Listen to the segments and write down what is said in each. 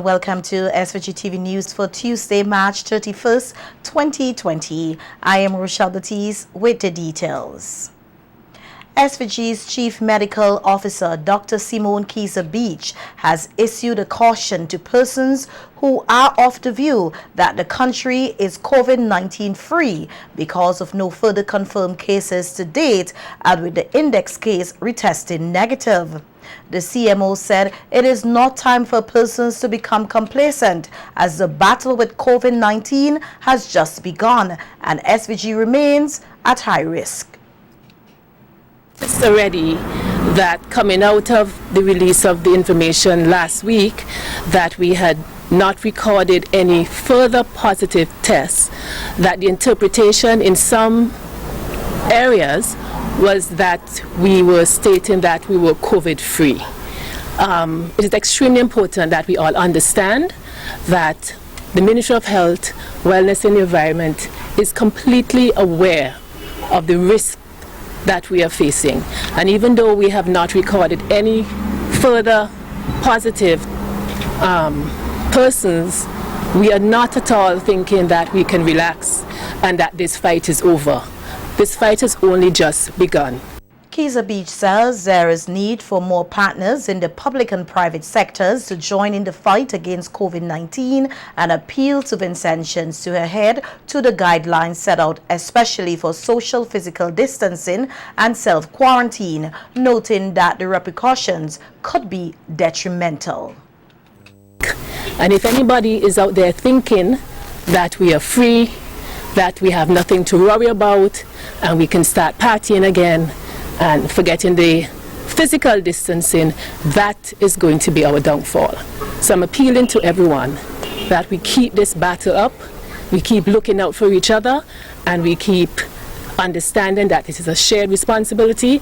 Welcome to SVG-TV News for Tuesday, March 31st, 2020. I am Rochelle Baptiste with the details. SVG's Chief Medical Officer, Dr. Simone Keyser-Beach, has issued a caution to persons who are of the view that the country is COVID-19 free because of no further confirmed cases to date, and with the index case retesting negative. The CMO said it is not time for persons to become complacent as the battle with COVID-19 has just begun and SVG remains at high risk. It's already that coming out of the release of the information last week that we had not recorded any further positive tests, that the interpretation in some areas was that we were stating that we were COVID-free. It is extremely important that we all understand that the Ministry of Health, Wellness and Environment is completely aware of the risk that we are facing. And even though we have not recorded any further positive persons, we are not at all thinking that we can relax and that this fight is over. This fight has only just begun. Keyser-Beach says there is need for more partners in the public and private sectors to join in the fight against COVID-19 and appeal to Vincentians to adhere to the guidelines set out especially for social physical distancing and self-quarantine, noting that the repercussions could be detrimental. And if anybody is out there thinking that we are free, that we have nothing to worry about and we can start partying again and forgetting the physical distancing, that is going to be our downfall. So I'm appealing to everyone that we keep this battle up, we keep looking out for each other, and we keep understanding that this is a shared responsibility.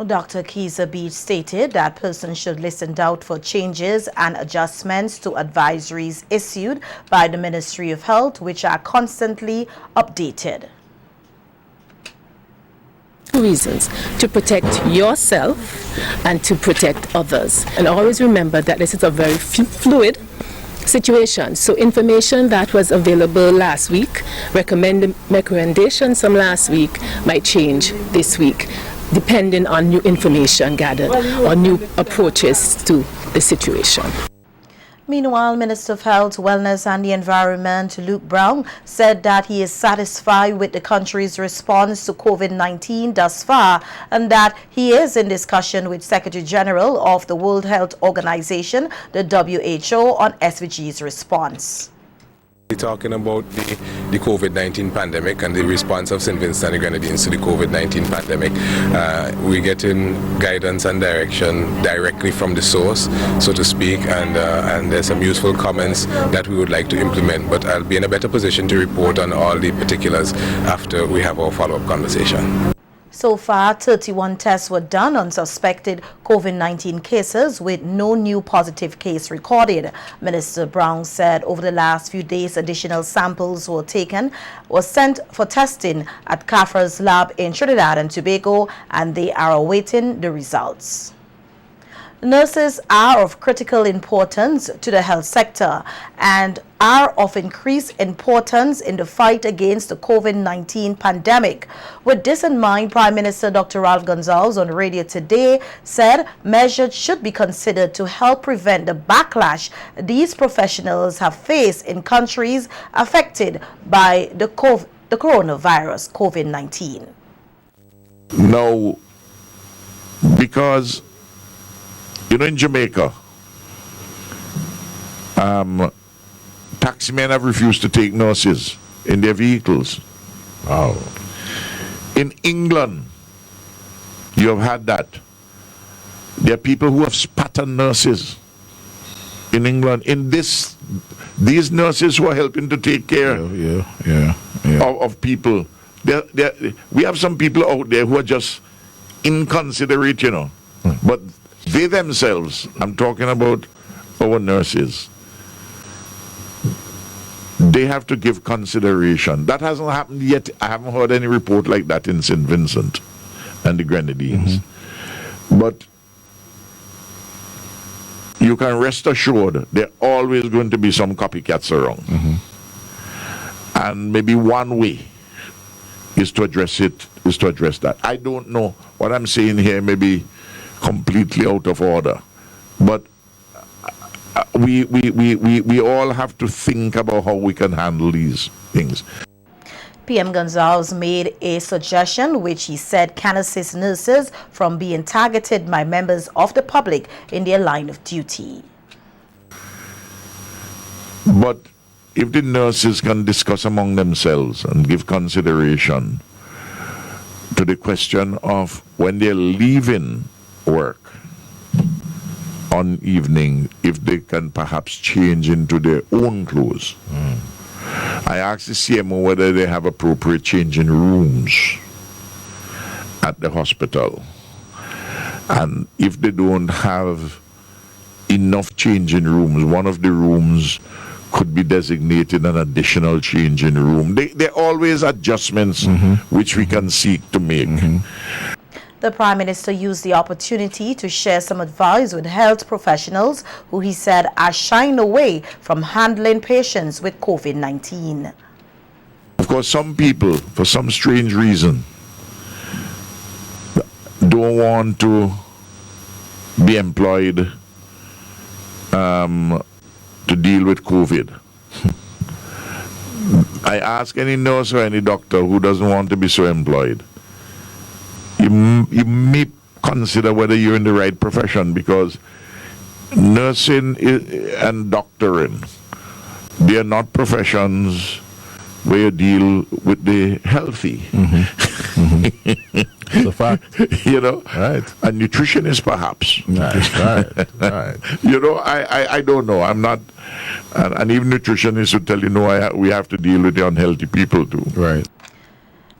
Dr. Keyser-Beach stated that persons should listen out for changes and adjustments to advisories issued by the Ministry of Health, which are constantly updated. Reasons to protect yourself and to protect others, and always remember that this is a very fluid situation. So information that was available last week, recommendations from last week might change this week depending on new information gathered or new approaches to the situation. Meanwhile, Minister of Health, Wellness and the Environment, Luke Brown, said that he is satisfied with the country's response to COVID-19 thus far and that he is in discussion with Secretary General of the World Health Organization, the WHO, on SVG's response. We're talking about the COVID-19 pandemic and the response of St. Vincent and the Grenadines to the COVID-19 pandemic. We're getting guidance and direction directly from the source, so to speak, and there's some useful comments that we would like to implement, but I'll be in a better position to report on all the particulars after we have our follow-up conversation. So far, 31 tests were done on suspected COVID-19 cases with no new positive case recorded. Minister Brown said over the last few days, additional samples were sent for testing at CAFRA's lab in Trinidad and Tobago, and they are awaiting the results. Nurses are of critical importance to the health sector and are of increased importance in the fight against the COVID-19 pandemic. With this in mind, Prime Minister Dr. Ralph Gonsalves on radio today said measures should be considered to help prevent the backlash these professionals have faced in countries affected by the coronavirus, COVID-19. No, because in Jamaica, taximen have refused to take nurses in their vehicles. Wow. In England, you have had that. There are people who have spat on nurses in England. In these nurses who are helping to take care of people. We have some people out there who are just inconsiderate, But they themselves, I'm talking about our nurses, they have to give consideration. That hasn't happened yet. I haven't heard any report like that in St. Vincent and the Grenadines. But you can rest assured there are always going to be some copycats around. And maybe one way is to address that. I don't know. What I'm saying here may be completely out of order. But we all have to think about how we can handle these things. PM Gonzalez made a suggestion which he said can assist nurses from being targeted by members of the public in their line of duty. But if the nurses can discuss among themselves and give consideration to the question of when they're leaving work on evening, if they can perhaps change into their own clothes. I asked the CMO whether they have appropriate changing rooms at the hospital. And if they don't have enough changing rooms, one of the rooms could be designated an additional changing room. There are always adjustments which we can seek to make. The Prime Minister used the opportunity to share some advice with health professionals who he said are shying away from handling patients with COVID-19. Of course, some people, for some strange reason, don't want to be employed to deal with COVID. I ask any nurse or any doctor who doesn't want to be so employed, you may consider whether you're in the right profession, because nursing and doctoring, they are not professions where you deal with the healthy. It's a fact. You know? Right. A nutritionist, perhaps. Right. You know, I don't know. I'm not, and even nutritionists would tell you, no, we have to deal with the unhealthy people too. Right.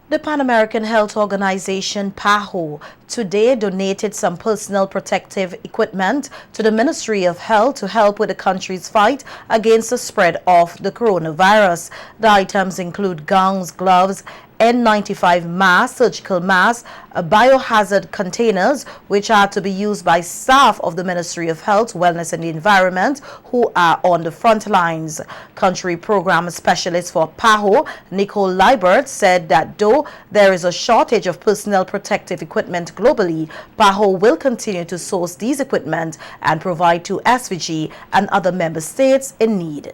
The Pan American Health Organization, PAHO, today donated some personal protective equipment to the Ministry of Health to help with the country's fight against the spread of the coronavirus. The items include gowns, gloves, N95 masks, surgical masks, biohazard containers, which are to be used by staff of the Ministry of Health, Wellness and the Environment who are on the front lines. Country Program Specialist for PAHO, Nicole Liebert, said that though there is a shortage of personal protective equipment globally, PAHO will continue to source these equipment and provide to SVG and other member states in need.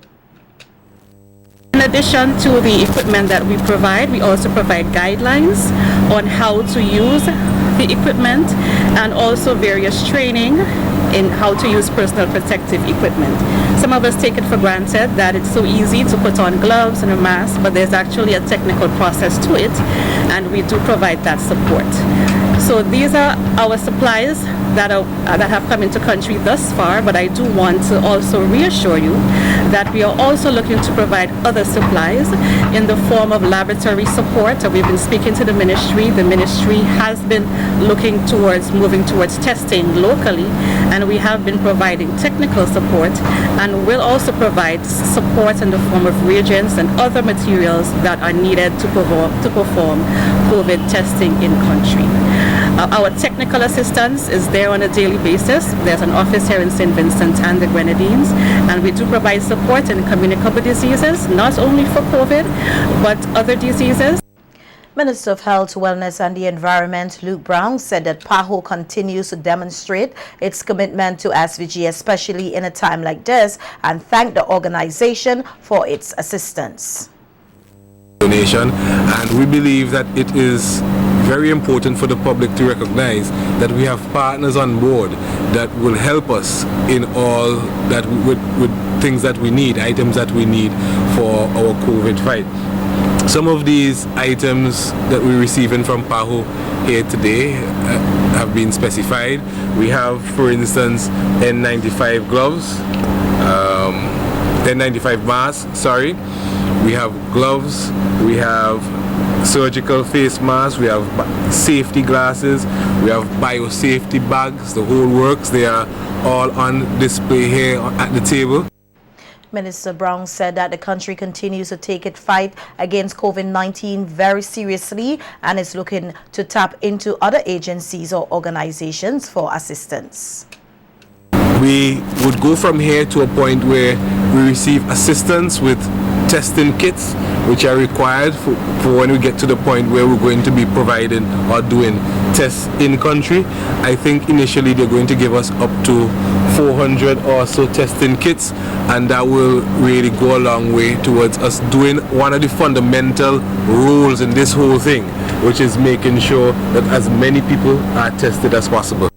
In addition to the equipment that we provide, we also provide guidelines on how to use the equipment and also various training in how to use personal protective equipment. Some of us take it for granted that it's so easy to put on gloves and a mask, but there's actually a technical process to it, and we do provide that support. So these are our supplies that have come into country thus far, but I do want to also reassure you that we are also looking to provide other supplies in the form of laboratory support. We've been speaking to the ministry. The ministry has been looking towards moving towards testing locally, and we have been providing technical support, and will also provide support in the form of reagents and other materials that are needed to perform COVID testing in country. Our technical assistance is there on a daily basis. There's an office here in St. Vincent and the Grenadines, and we do provide support in communicable diseases, not only for COVID, but other diseases. Minister of Health, Wellness and the Environment, Luke Brown, said that PAHO continues to demonstrate its commitment to SVG, especially in a time like this, and thanked the organization for its assistance. Donation, and we believe that it is very important for the public to recognize that we have partners on board that will help us in all that with things that we need, items that we need for our COVID fight. Some of these items that we're receiving from PAHO here today have been specified. We have, for instance, N95 gloves, N95 masks, sorry. We have gloves, we have surgical face masks, we have safety glasses, we have biosafety bags, the whole works. They are all on display here at the table. Minister Brown said that the country continues to take its fight against COVID-19 very seriously and is looking to tap into other agencies or organizations for assistance. We would go from here to a point where we receive assistance with testing kits, which are required for when we get to the point where we're going to be providing or doing tests in country. I think initially they're going to give us up to 400 or so testing kits, and that will really go a long way towards us doing one of the fundamental roles in this whole thing, which is making sure that as many people are tested as possible.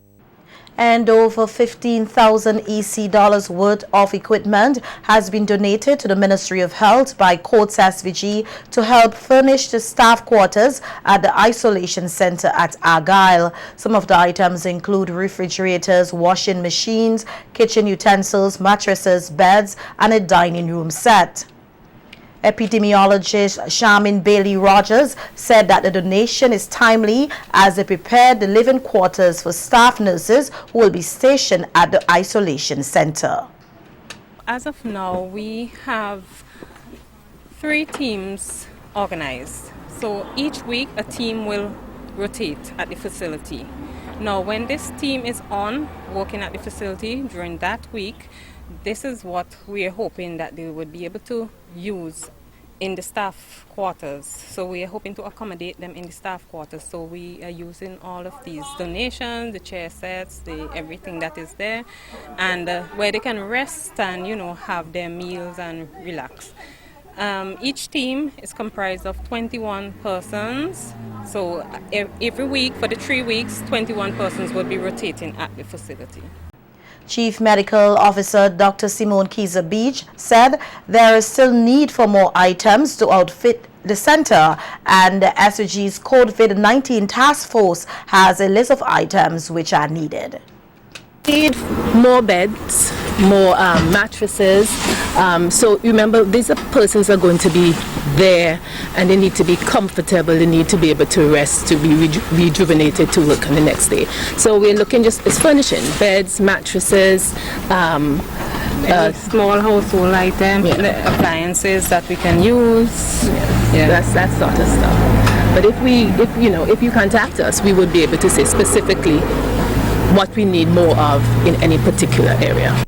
And over 15,000 EC dollars worth of equipment has been donated to the Ministry of Health by Courts SVG to help furnish the staff quarters at the isolation center at Argyle. Some of the items include refrigerators, washing machines, kitchen utensils, mattresses, beds, and a dining room set. Epidemiologist Charmin Bailey Rogers said that the donation is timely as they prepare the living quarters for staff nurses who will be stationed at the isolation center. As of now, we have 3 teams organized. So each week a team will rotate at the facility. Now when this team is on working at the facility during that week, this is what we are hoping that they would be able to use in the staff quarters. So we are hoping to accommodate them in the staff quarters. So we are using all of these donations, the chair sets, everything that is there, and where they can rest and have their meals and relax. Each team is comprised of 21 persons. So every week for the 3 weeks, 21 persons will be rotating at the facility. Chief Medical Officer Dr. Simone Keyser Beach said there is still need for more items to outfit the center, and the SVG's COVID-19 task force has a list of items which are needed. Need more beds, more mattresses. So remember, these are persons are going to be there, and they need to be comfortable. They need to be able to rest, to be rejuvenated to work on the next day. So we're looking it's furnishing beds, mattresses, small household items, appliances that we can use. That's that sort of stuff. But if you contact us, we would be able to say specifically what we need more of in any particular area.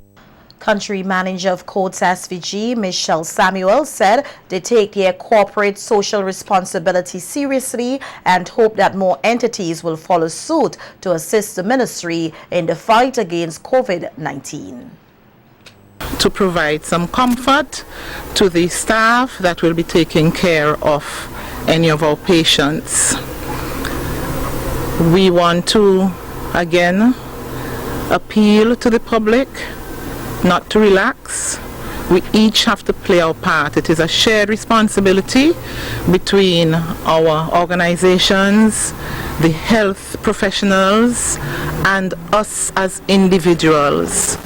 Country Manager of Courts SVG, Michelle Samuel, said they take their corporate social responsibility seriously and hope that more entities will follow suit to assist the ministry in the fight against COVID-19. To provide some comfort to the staff that will be taking care of any of our patients. We want to again appeal to the public not to relax. We each have to play our part. It is a shared responsibility between our organizations, the health professionals, and us as individuals.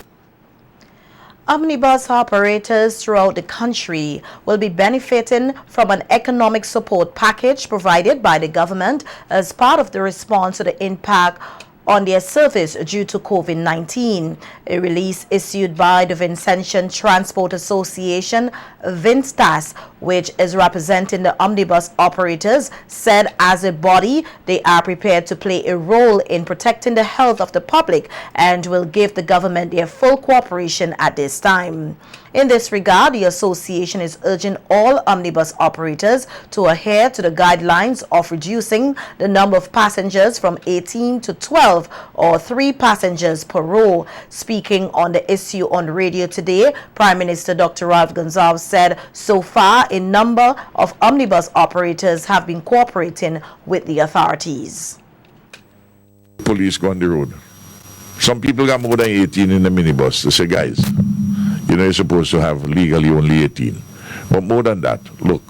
Omnibus operators throughout the country will be benefiting from an economic support package provided by the government as part of the response to the impact on their service due to COVID-19. A release issued by the Vincentian Transport Association, VinSTAS, which is representing the omnibus operators, said as a body they are prepared to play a role in protecting the health of the public and will give the government their full cooperation at this time. In this regard, the association is urging all omnibus operators to adhere to the guidelines of reducing the number of passengers from 18 to 12 or 3 passengers per row. Speaking on the issue on the radio today, Prime Minister Dr. Ralph Gonsalves said so far a number of omnibus operators have been cooperating with the authorities. Police go on the road. Some people got more than 18 in the minibus. They say, guys, you're supposed to have legally only 18. But more than that, look,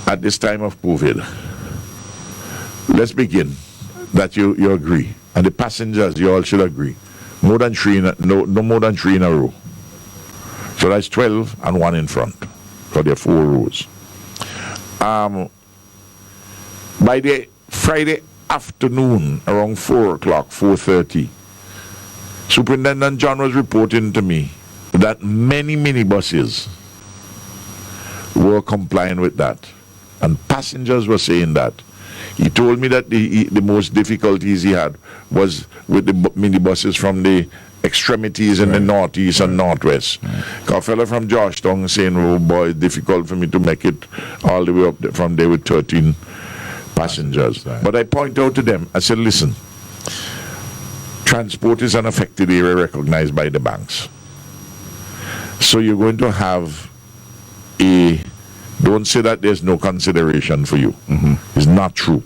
at this time of COVID, let's begin that you agree. And the passengers, you all should agree. More than 3 no more than 3 in a row. So that's 12 and 1 in front. So there are 4 rows. By the Friday afternoon, around 4 o'clock, 4:30, Superintendent John was reporting to me that many minibuses were complying with that. And passengers were saying that He told me that the most difficulties he had was with the minibuses from the extremities in the northeast and northwest. A fellow from Georgetown saying, oh boy, it's difficult for me to make it all the way up from there with 13 passengers. But I point out to them, I said, listen, transport is an affected area recognized by the banks. So you're going to have don't say that there's no consideration for you. It's not true.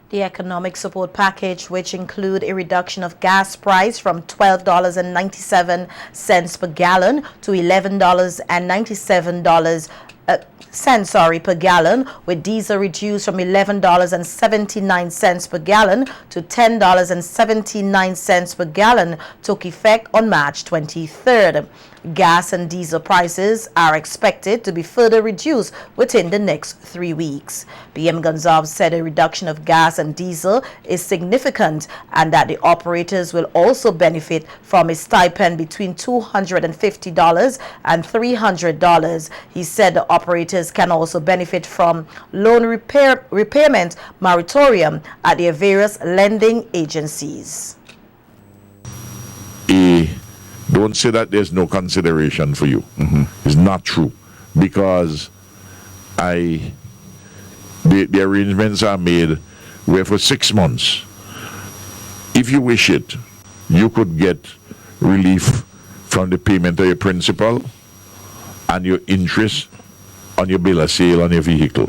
The economic support package, which include a reduction of gas price from $12.97 per gallon to $11.97 per gallon, with diesel reduced from $11.79 per gallon to $10.79 per gallon, took effect on March 23rd. Gas and diesel prices are expected to be further reduced within the next 3 weeks. PM Gonzalez said a reduction of gas and diesel is significant and that the operators will also benefit from a stipend between $250 and $300. He said the operators can also benefit from loan repayment moratorium at their various lending agencies. Don't say that there's no consideration for you. It's not true, because the arrangements are made where for 6 months, if you wish it, you could get relief from the payment of your principal and your interest on your bill of sale on your vehicle.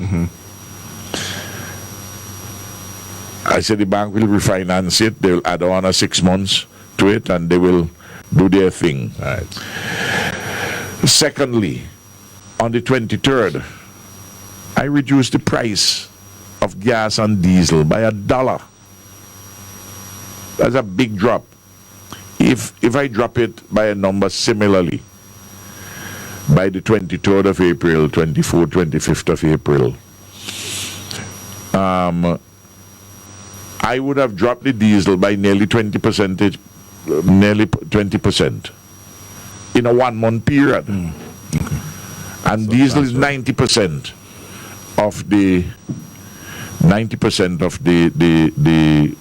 I said the bank will refinance it. They'll add on 6 months to it, and they will do their thing. Right. Secondly, on the 23rd, I reduced the price of gas and diesel by $1. That's a big drop. If I drop it by a number similarly, by the 23rd of April, 24th, 25th of April, I would have dropped the diesel by nearly 20%, in a 1 month period. And so diesel is 90% of the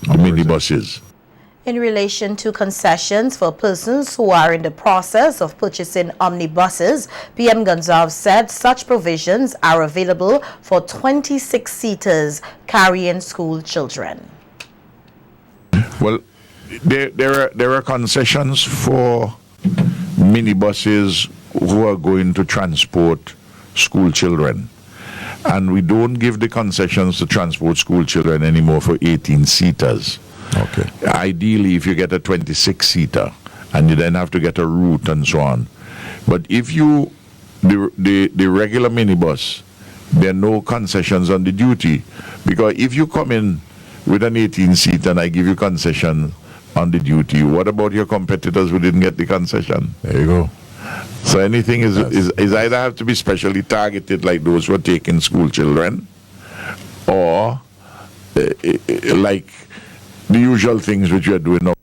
minibuses. In relation to concessions for persons who are in the process of purchasing omnibuses, PM Gonzalez said such provisions are available for 26-seaters carrying school children. Well, there are concessions for minibuses who are going to transport school children. And we don't give the concessions to transport school children anymore for 18-seaters. Okay. Ideally, if you get a 26-seater, and you then have to get a route and so on. But if you, the regular minibus, there are no concessions on the duty. Because if you come in with an 18-seater and I give you concession on the duty, what about your competitors who didn't get the concession? There you go. So anything is either have to be specially targeted, like those who are taking school children, or like the usual things which you are doing now.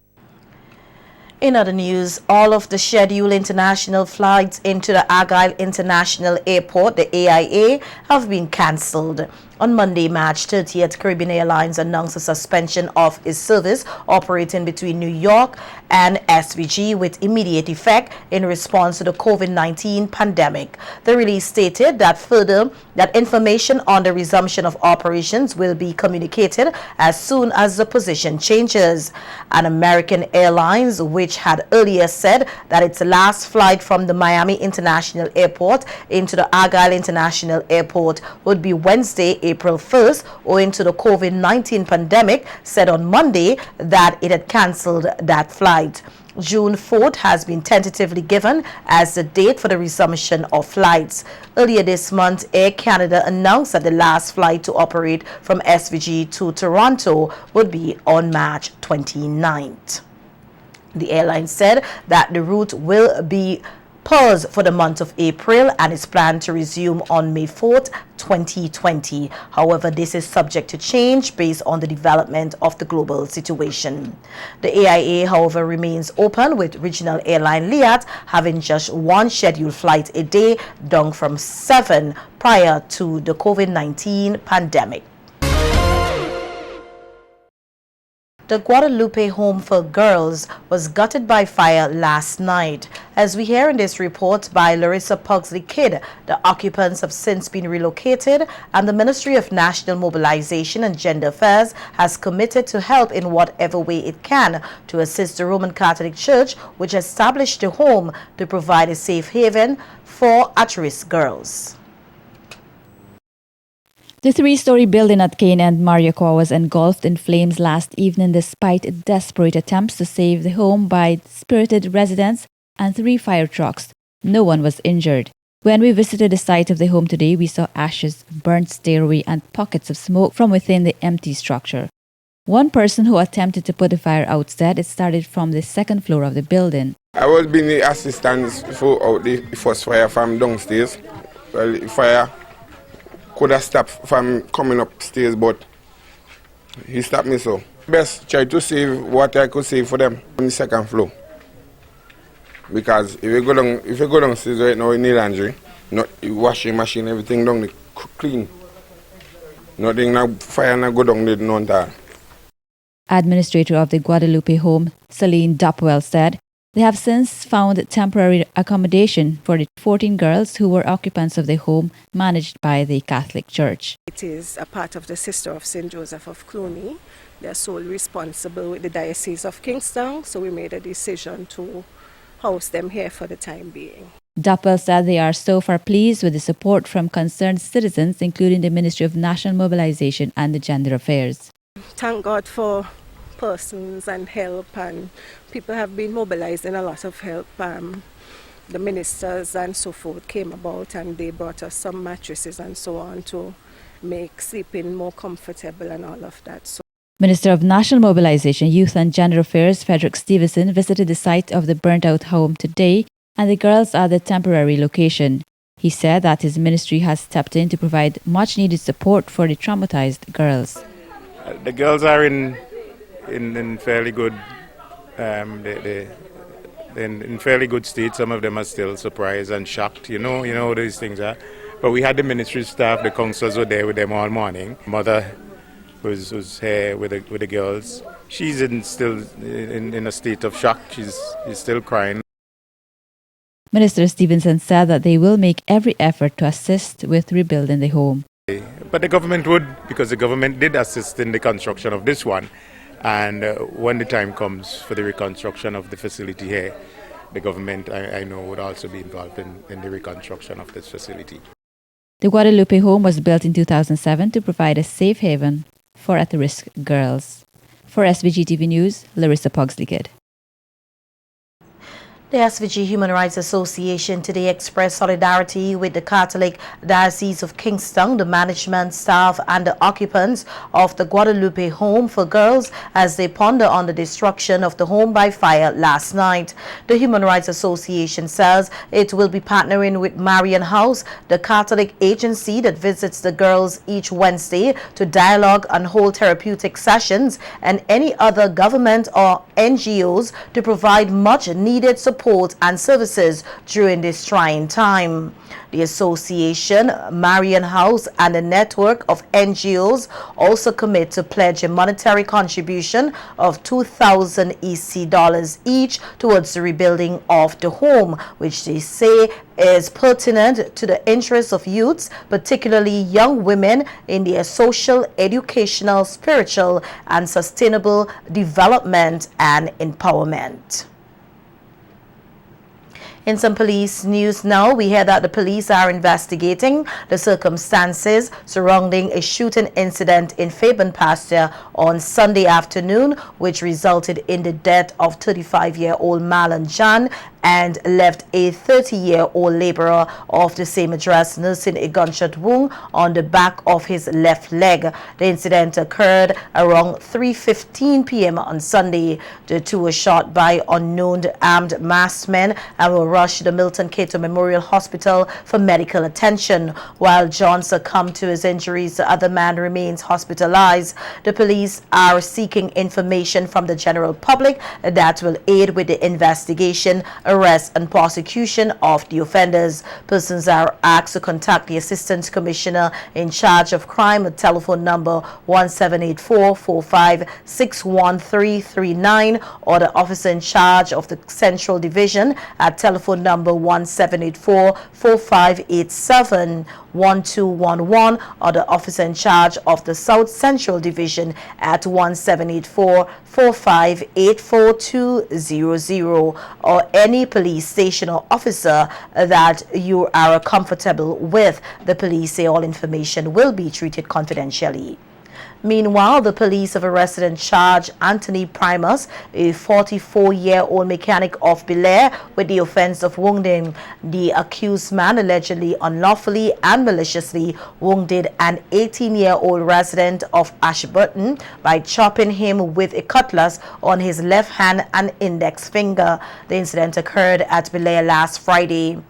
In other news, all of the scheduled international flights into the Argyle International Airport, the AIA, have been cancelled. On Monday, March 30th, Caribbean Airlines announced a suspension of its service operating between New York and SVG with immediate effect in response to the COVID-19 pandemic. The release stated that information on the resumption of operations will be communicated as soon as the position changes. And American Airlines, which had earlier said that its last flight from the Miami International Airport into the Argyle International Airport would be Wednesday, April 1st, owing to the COVID-19 pandemic, said on Monday that it had cancelled that flight. June 4th has been tentatively given as the date for the resumption of flights. Earlier this month, Air Canada announced that the last flight to operate from SVG to Toronto would be on March 29th. The airline said that the route will be paused for the month of April and is planned to resume on May 4th, 2020. However, this is subject to change based on the development of the global situation. The AIA, however, remains open, with regional airline Liat having just one scheduled flight a day, down from 7 prior to the COVID-19 pandemic. The Guadeloupe home for girls was gutted by fire last night. As we hear in this report by Larissa Pugsley-Kidd, the occupants have since been relocated and the Ministry of National Mobilization and Gender Affairs has committed to help in whatever way it can to assist the Roman Catholic Church, which established the home to provide a safe haven for at-risk girls. The three-story building at Cane and Mariacoa was engulfed in flames last evening despite desperate attempts to save the home by spirited residents and 3 fire trucks. No one was injured. When we visited the site of the home today, we saw ashes, burnt stairway and pockets of smoke from within the empty structure. One person who attempted to put the fire out said it started from the 2nd floor of the building. I was being the assistant for out the first fire from downstairs. Well, the fire could have stopped from coming upstairs, but he stopped me so. Best try to save what I could save for them on the 2nd floor. Because if you go downstairs right now in the laundry, not washing machine, everything down the clean. Nothing now fire not go down the none at all. Administrator of the Guadeloupe home, Celine Dopwell, said they have since found temporary accommodation for the 14 girls who were occupants of the home managed by the Catholic Church. It is a part of the Sister of St. Joseph of Cluny. They are solely responsible with the Diocese of Kingston, so we made a decision to house them here for the time being. Dopwell said they are so far pleased with the support from concerned citizens, including the Ministry of National Mobilization and the Gender Affairs. Thank God for persons and help, and people have been mobilizing a lot of help. The ministers and so forth came about and they brought us some mattresses and so on to make sleeping more comfortable and all of that. So Minister of National Mobilization, Youth and Gender Affairs, Frederick Stevenson, visited the site of the burnt-out home today, and the girls are the temporary location. He said that his ministry has stepped in to provide much-needed support for the traumatized girls. The girls are in fairly good, in fairly good state. Some of them are still surprised and shocked. You know how these things are. But we had the ministry staff, the councillors were there with them all morning. Mother was here with the girls. She's still in a state of shock. She's still crying. Minister Stevenson said that they will make every effort to assist with rebuilding the home. But the government would, because the government did assist in the construction of this one. And when the time comes for the reconstruction of the facility here, the government, I know, would also be involved in the reconstruction of this facility. The Guadeloupe home was built in 2007 to provide a safe haven for at-risk girls. For SVG-TV News, Larissa Pugsley-Kidd. The SVG Human Rights Association today expressed solidarity with the Catholic Diocese of Kingston, the management, staff and the occupants of the Guadeloupe home for girls as they ponder on the destruction of the home by fire last night. The Human Rights Association says it will be partnering with Marian House, the Catholic agency that visits the girls each Wednesday to dialogue and hold therapeutic sessions, and any other government or NGOs to provide much needed support and services during this trying time. The association, Marian House and a network of NGOs also commit to pledge a monetary contribution of 2,000 EC dollars each towards the rebuilding of the home, which they say is pertinent to the interests of youths, particularly young women, in their social, educational, spiritual and sustainable development and empowerment. In some police news now, we hear that the police are investigating the circumstances surrounding a shooting incident in Fairburn Pasture on Sunday afternoon, which resulted in the death of 35-year-old Marlon Jan and left a 30-year-old laborer of the same address nursing a gunshot wound on the back of his left leg. The incident occurred around 3:15 p.m. on Sunday. The two were shot by unknown armed masked men and were rushed to the Milton Cato Memorial Hospital for medical attention. While John succumbed to his injuries, the other man remains hospitalized. The police are seeking information from the general public that will aid with the investigation, arrest, and prosecution of the offenders. Persons are asked to contact the Assistant Commissioner in charge of crime at telephone number 1784-45-61339 or the officer in charge of the Central Division at telephone number 1784-4587-1211 or the officer in charge of the South Central Division at 1784-4584-200 or any police station or officer that you are comfortable with. The police say all information will be treated confidentially. Meanwhile, the police have arrested and charged Anthony Primus, a 44-year-old mechanic of Belair, with the offense of wounding. The accused man allegedly unlawfully and maliciously wounded an 18-year-old resident of Ashburton by chopping him with a cutlass on his left hand and index finger. The incident occurred at Belair last Friday.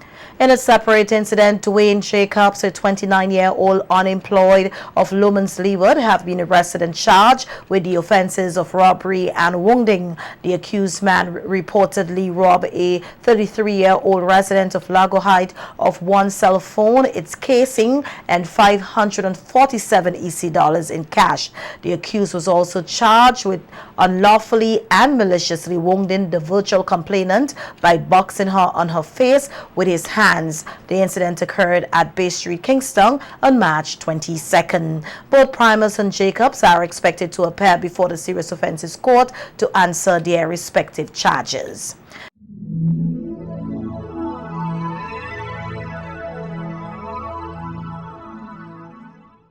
In a separate incident, Dwayne Jacobs, a 29-year-old unemployed of Lumens Leeward, have been arrested and charged with the offenses of robbery and wounding. The accused man reportedly robbed a 33-year-old resident of Lago Heights of one cell phone, its casing, and $547 EC in cash. The accused was also charged with unlawfully and maliciously wounding the virtual complainant by boxing her on her face with his hands. The incident occurred at Bay Street, Kingston on March 22nd. Both Primus and Jacobs are expected to appear before the Serious Offences Court to answer their respective charges.